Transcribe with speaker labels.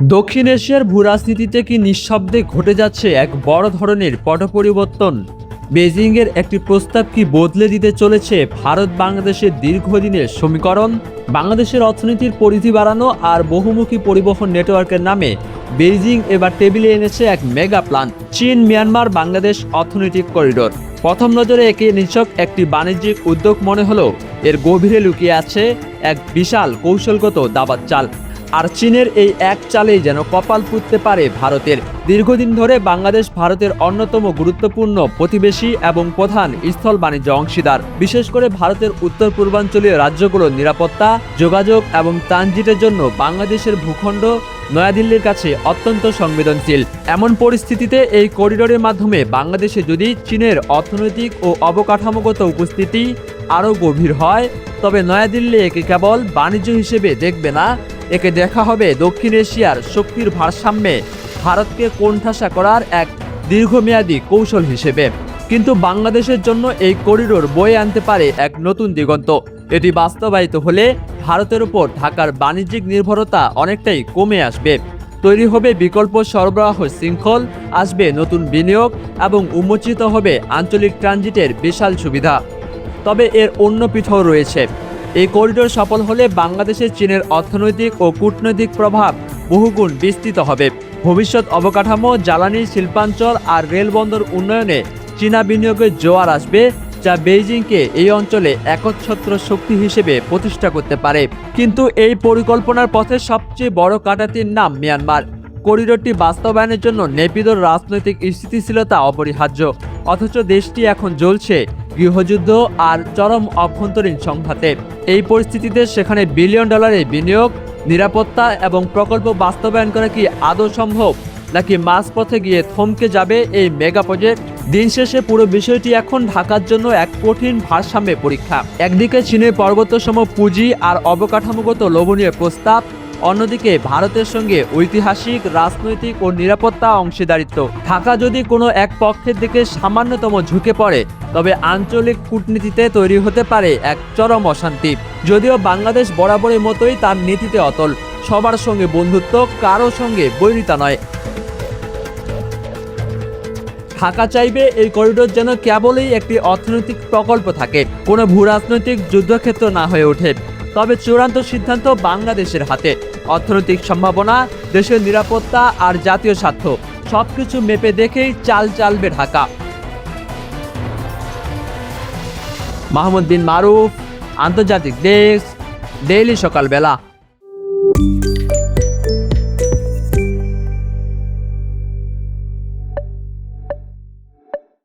Speaker 1: দক্ষিণ এশিয়ার ভূরাজনীতিতে কি নিঃশব্দে ঘটে যাচ্ছে এক বড় ধরনের পট পরিবর্তন? বেজিংয়ের একটি প্রস্তাব কি বদলে দিতে চলেছে ভারত বাংলাদেশের দীর্ঘদিনের সমীকরণ? বাংলাদেশের অর্থনীতির পরিধি বাড়ানো আর বহুমুখী পরিবহন নেটওয়ার্কের নামে বেইজিং এবার টেবিলে এনেছে এক মেগা প্ল্যান, চীন মিয়ানমার বাংলাদেশ অর্থনৈতিক করিডোর। প্রথম নজরে একে নিছক একটি বাণিজ্যিক উদ্যোগ মনে হলেও এর গভীরে লুকিয়ে আছে এক বিশাল কৌশলগত দাবাত চাল। আর চীনের এই এক চালেই যেন কপাল পুঁততে পারে ভারতের। দীর্ঘদিন ধরে বাংলাদেশ ভারতের অন্যতম গুরুত্বপূর্ণ প্রতিবেশী এবং প্রধান স্থল বাণিজ্য অংশীদার। বিশেষ করে ভারতের উত্তর পূর্বাঞ্চলীয় রাজ্যগুলোর নিরাপত্তা, যোগাযোগ এবং ট্রানজিটের জন্য বাংলাদেশের ভূখণ্ড নয়াদিল্লির কাছে অত্যন্ত সংবেদনশীল। এমন পরিস্থিতিতে এই করিডোরের মাধ্যমে বাংলাদেশে যদি চীনের অর্থনৈতিক ও অবকাঠামোগত উপস্থিতি আরও গভীর হয়, তবে নয়াদিল্লি একে কেবল বাণিজ্য হিসেবে দেখবে না, একে দেখা হবে দক্ষিণ এশিয়ার শক্তির ভারসাম্যে ভারতকে কোণঠাসা করার এক দীর্ঘমেয়াদী কৌশল হিসেবে। কিন্তু বাংলাদেশের জন্য এই করিডোর বয়ে আনতে পারে এক নতুন দিগন্ত। এটি বাস্তবায়িত হলে ভারতের উপর ঢাকার বাণিজ্যিক নির্ভরতা অনেকটাই কমে আসবে। তৈরি হবে বিকল্প সরবরাহ শৃঙ্খল, আসবে নতুন বিনিয়োগ এবং উন্মোচিত হবে আঞ্চলিক ট্রানজিটের বিশাল সুবিধা। তবে এর অন্য পিঠও রয়েছে। এই করিডোর সফল হলে বাংলাদেশের চীনের অর্থনৈতিক ও কূটনৈতিক প্রভাব বহুগুণ বিস্তৃত হবে। ভবিষ্যৎ অবকাঠামো, জ্বালানি, শিল্পাঞ্চল আর রেলবন্দর উন্নয়নে চীনা বিনিয়োগের জোয়ার আসবে, যা বেইজিংকে এই অঞ্চলে একচ্ছত্র শক্তি হিসেবে প্রতিষ্ঠা করতে পারে। কিন্তু এই পরিকল্পনার পথে সবচেয়ে বড় কাঁটাটির নাম মিয়ানমার। করিডোরটি বাস্তবায়নের জন্য নেপিদোর রাজনৈতিক স্থিতিশীলতা অপরিহার্য, অথচ দেশটি এখন জ্বলছে গৃহযুদ্ধ আর চরম অভ্যন্তরীণ সংঘাতে। এই পরিস্থিতিতে সেখানে বিলিয়ন ডলারের বিনিয়োগ, নিরাপত্তা এবং প্রকল্প বাস্তবায়ন করা কি আদৌ সম্ভব, নাকি মাঝপথে গিয়ে থমকে যাবে এই মেগা প্রজেক্ট? দিন শেষে পুরো বিষয়টি এখন ঢাকার জন্য এক কঠিন ভারসাম্যের পরীক্ষা। একদিকে চীনের পর্বতসম পুঁজি আর অবকাঠামোগত লোভনীয় প্রস্তাব, অন্যদিকে ভারতের সঙ্গে ঐতিহাসিক, রাজনৈতিক ও নিরাপত্তা অংশীদারিত্ব। ঢাকা যদি কোনো এক পক্ষের দিকে সামান্যতম ঝুঁকে পড়ে, তবে আঞ্চলিক কূটনীতিতে তৈরি হতে পারে এক চরম অশান্তি। যদিও বাংলাদেশ বরাবরের মতোই তার নীতিতে অটল, সবার সঙ্গে বন্ধুত্ব, কারো সঙ্গে বৈরিতা নয়। ঢাকা চাইবে এই করিডোর যেন কেবলই একটি অর্থনৈতিক প্রকল্প থাকে, কোনো ভূরাজনৈতিক যুদ্ধক্ষেত্র না হয়ে ওঠে। তবে চূড়ান্ত সিদ্ধান্ত বাংলাদেশের হাতে। অর্থনৈতিক সম্ভাবনা, দেশের নিরাপত্তা আর জাতীয় স্বার্থ সবকিছু মেপে দেখেই চাল চালবে ঢাকা। মাহমুদ বিন মারুফ, আন্তর্জাতিক ডেস্ক, ডেইলি সকালবেলা।